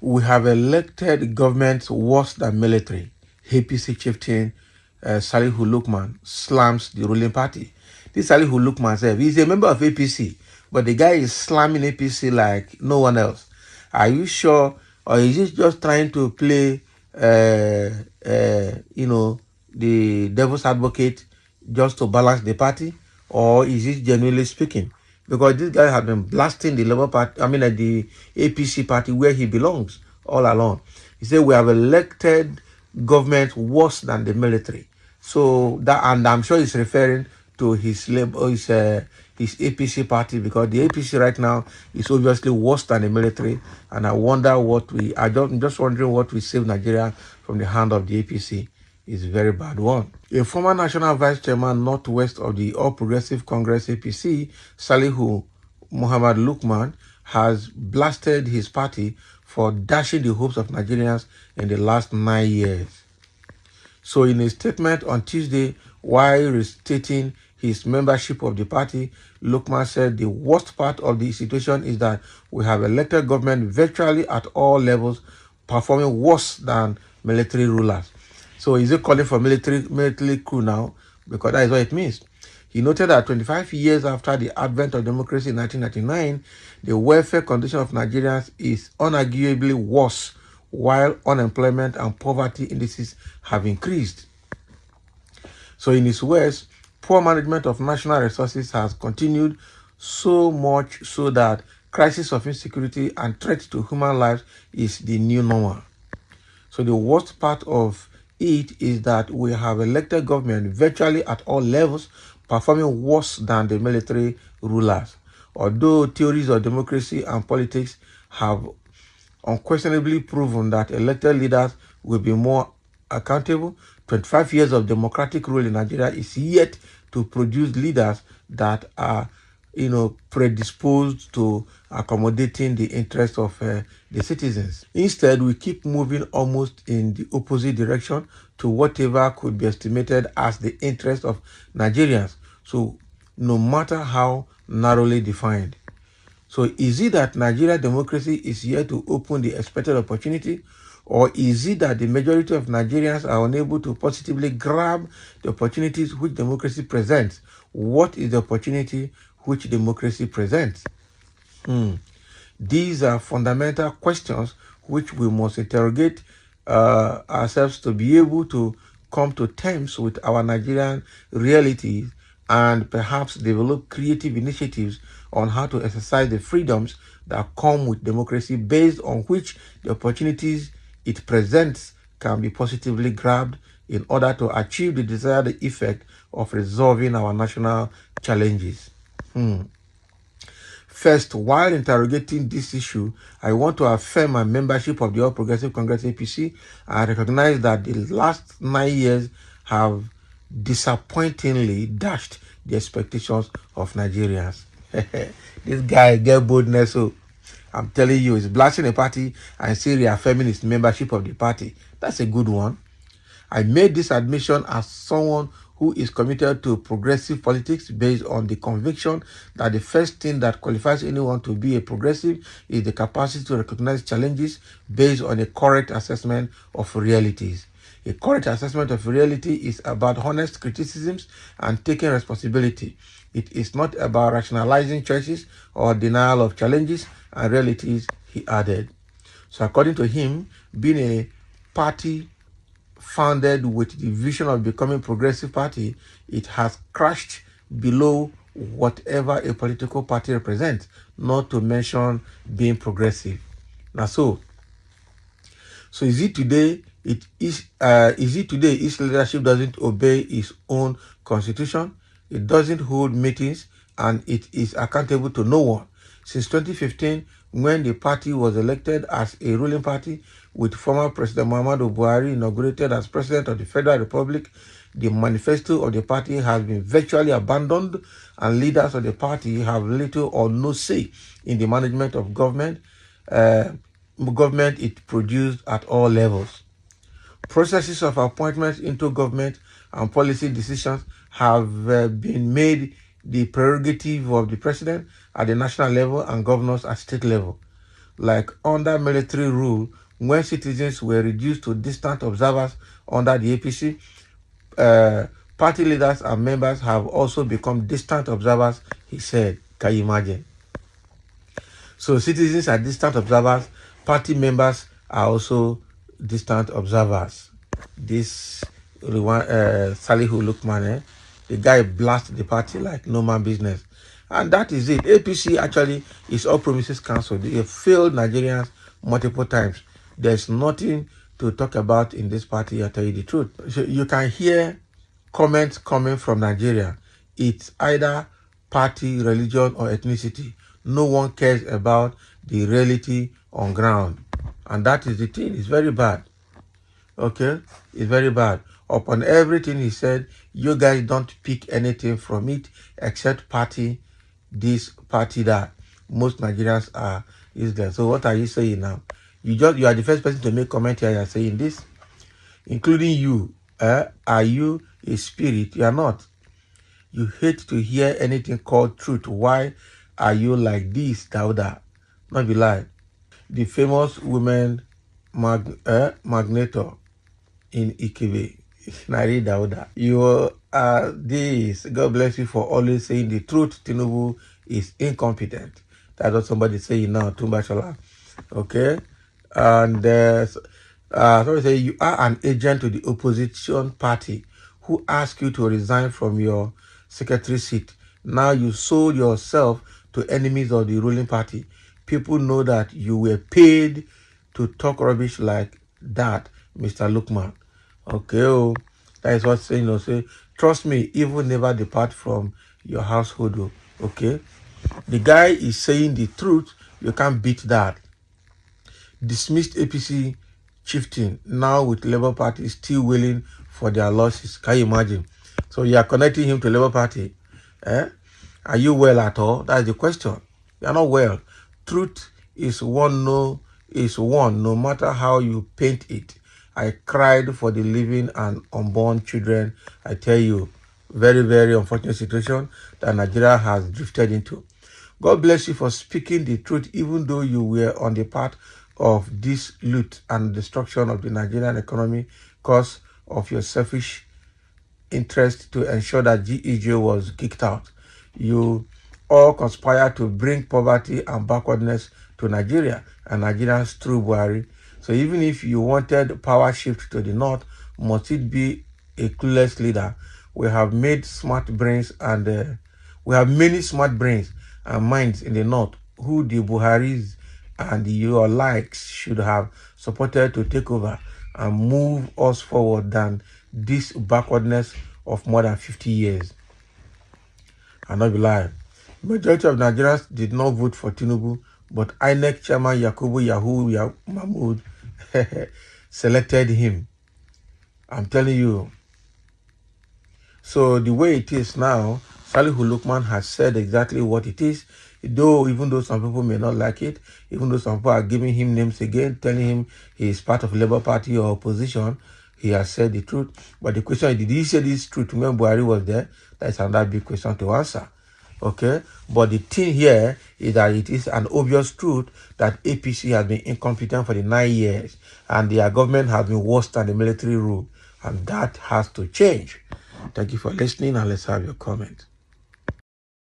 We have elected governments worse than military. APC chieftain Nigerians-Lukman slams the ruling party. This Nigerians-Lukman, he's a member of APC, but the guy is slamming APC like no one else. Are you sure, or is he just trying to play, the devil's advocate just to balance the party, or is he genuinely speaking? Because this guy has been blasting the Labour Party, the APC party where he belongs all along. He said we have elected government worse than the military. So that, and I'm sure he's referring to his APC party, because the APC right now is obviously worse than the military. And I wonder I'm just wondering what we save Nigeria from the hand of the APC. Is a very bad one. A former national vice chairman northwest of the All Progressive Congress APC, Salihu Muhammad Lukman, has blasted his party for dashing the hopes of Nigerians in the last 9 years. So in a statement on Tuesday, while restating his membership of the party, Lukman said the worst part of the situation is that we have elected government virtually at all levels performing worse than military rulers. So is he calling for military coup now? Because that is what it means. He noted that 25 years after the advent of democracy in 1999, the welfare condition of Nigerians is unarguably worse, while unemployment and poverty indices have increased. So in his words, poor management of national resources has continued, so much so that crisis of insecurity and threat to human lives is the new normal. So the worst part of it is that we have elected government virtually at all levels performing worse than the military rulers. Although theories of democracy and politics have unquestionably proven that elected leaders will be more accountable, 25 years of democratic rule in Nigeria is yet to produce leaders that are predisposed to accommodating the interests of the citizens. Instead, we keep moving almost in the opposite direction to whatever could be estimated as the interest of Nigerians. So, no matter how narrowly defined. So, is it that Nigeria democracy is here to open the expected opportunity, or is it that the majority of Nigerians are unable to positively grab the opportunities which democracy presents? What is the opportunity which democracy presents? These are fundamental questions which we must interrogate ourselves to be able to come to terms with our Nigerian realities and perhaps develop creative initiatives on how to exercise the freedoms that come with democracy, based on which the opportunities it presents can be positively grabbed in order to achieve the desired effect of resolving our national challenges. First, while interrogating this issue, I want to affirm my membership of the All Progressive Congress APC and recognize that the last 9 years have disappointingly dashed the expectations of Nigerians. This guy get boldness, so I'm telling you, he's blasting a party and still reaffirming his membership of the party. That's a good one. I made this admission as someone who is committed to progressive politics based on the conviction that the first thing that qualifies anyone to be a progressive is the capacity to recognize challenges based on a correct assessment of realities. A correct assessment of reality is about honest criticisms and taking responsibility. It is not about rationalizing choices or denial of challenges and realities, he added. So according to him, being a party founded with the vision of becoming a progressive party, it has crashed below whatever a political party represents, not to mention being progressive. Now, so is it today? Is it today its leadership doesn't obey its own constitution? It doesn't hold meetings, and it is accountable to no one. Since 2015, when the party was elected as a ruling party, with former President Muhammadu Buhari inaugurated as President of the Federal Republic, the manifesto of the party has been virtually abandoned, and leaders of the party have little or no say in the management of government it produced at all levels. Processes of appointment into government and policy decisions have been made the prerogative of the president at the national level and governors at state level. like under military rule, when citizens were reduced to distant observers under the APC, party leaders and members have also become distant observers, he said. Can you imagine? So citizens are distant observers, party members are also distant observers. This Nigerians-Lukman, the guy blasted the party like no man business. And that is it. APC actually is all promises cancelled. They have failed Nigerians multiple times. There's nothing to talk about in this party, I'll tell you the truth. So you can hear comments coming from Nigeria. It's either party, religion, or ethnicity. No one cares about the reality on ground. And that is the thing. It's very bad. Okay? It's very bad. Upon everything he said, you guys don't pick anything from it except party, this, party, that. Most Nigerians are useless. So what are you saying now? You are the first person to make comment here. You're saying this, including you. Are you a spirit? You are not. You hate to hear anything called truth. Why are you like this, Dauda? Not be lie. The famous woman magnator in Ikebe, Nari Dauda. You are this. God bless you for always saying the truth. Tinubu is incompetent. That's what somebody saying now, Tumbashola. Okay? And somebody say you are an agent to the opposition party who asked you to resign from your secretary seat. Now you sold yourself to enemies of the ruling party. People know that you were paid to talk rubbish like that, Mr. Lukman. Okay, that is what saying. Say, trust me, evil never depart from your household. Okay, the guy is saying the truth. You can't beat that. Dismissed APC chieftain, now with Labour Party still wailing for their losses. Can you imagine? So you are connecting him to Labour Party. Are you well at all? That's the question. You are not well. Truth is one, no matter how you paint it. I cried for the living and unborn children. I tell you, very, very unfortunate situation that Nigeria has drifted into. God bless you for speaking the truth, even though you were on the path of this loot and destruction of the Nigerian economy because of your selfish interest to ensure that GEJ was kicked out. You all conspired to bring poverty and backwardness to Nigeria and Nigerians through Buhari. So even if you wanted power shift to the north, must it be a clueless leader? We have made smart brains and we have many smart brains and minds in the north who the Buharis and your likes should have supported to take over and move us forward than this backwardness of more than 50 years. I'm not be lying. Majority of Nigerians did not vote for Tinubu, but INEC chairman Yakubu Mahmood selected him. I'm telling you. So the way it is now, Nigerians-Lukman has said exactly what it is. Even though some people may not like it, even though some people are giving him names again, telling him he is part of Labour Party or opposition, he has said the truth. But the question is, did he say this truth when Buhari was there? That's another big question to answer. Okay? But the thing here is that it is an obvious truth that APC has been incompetent for the 9 years and their government has been worse than the military rule. And that has to change. Thank you for listening and let's have your comment.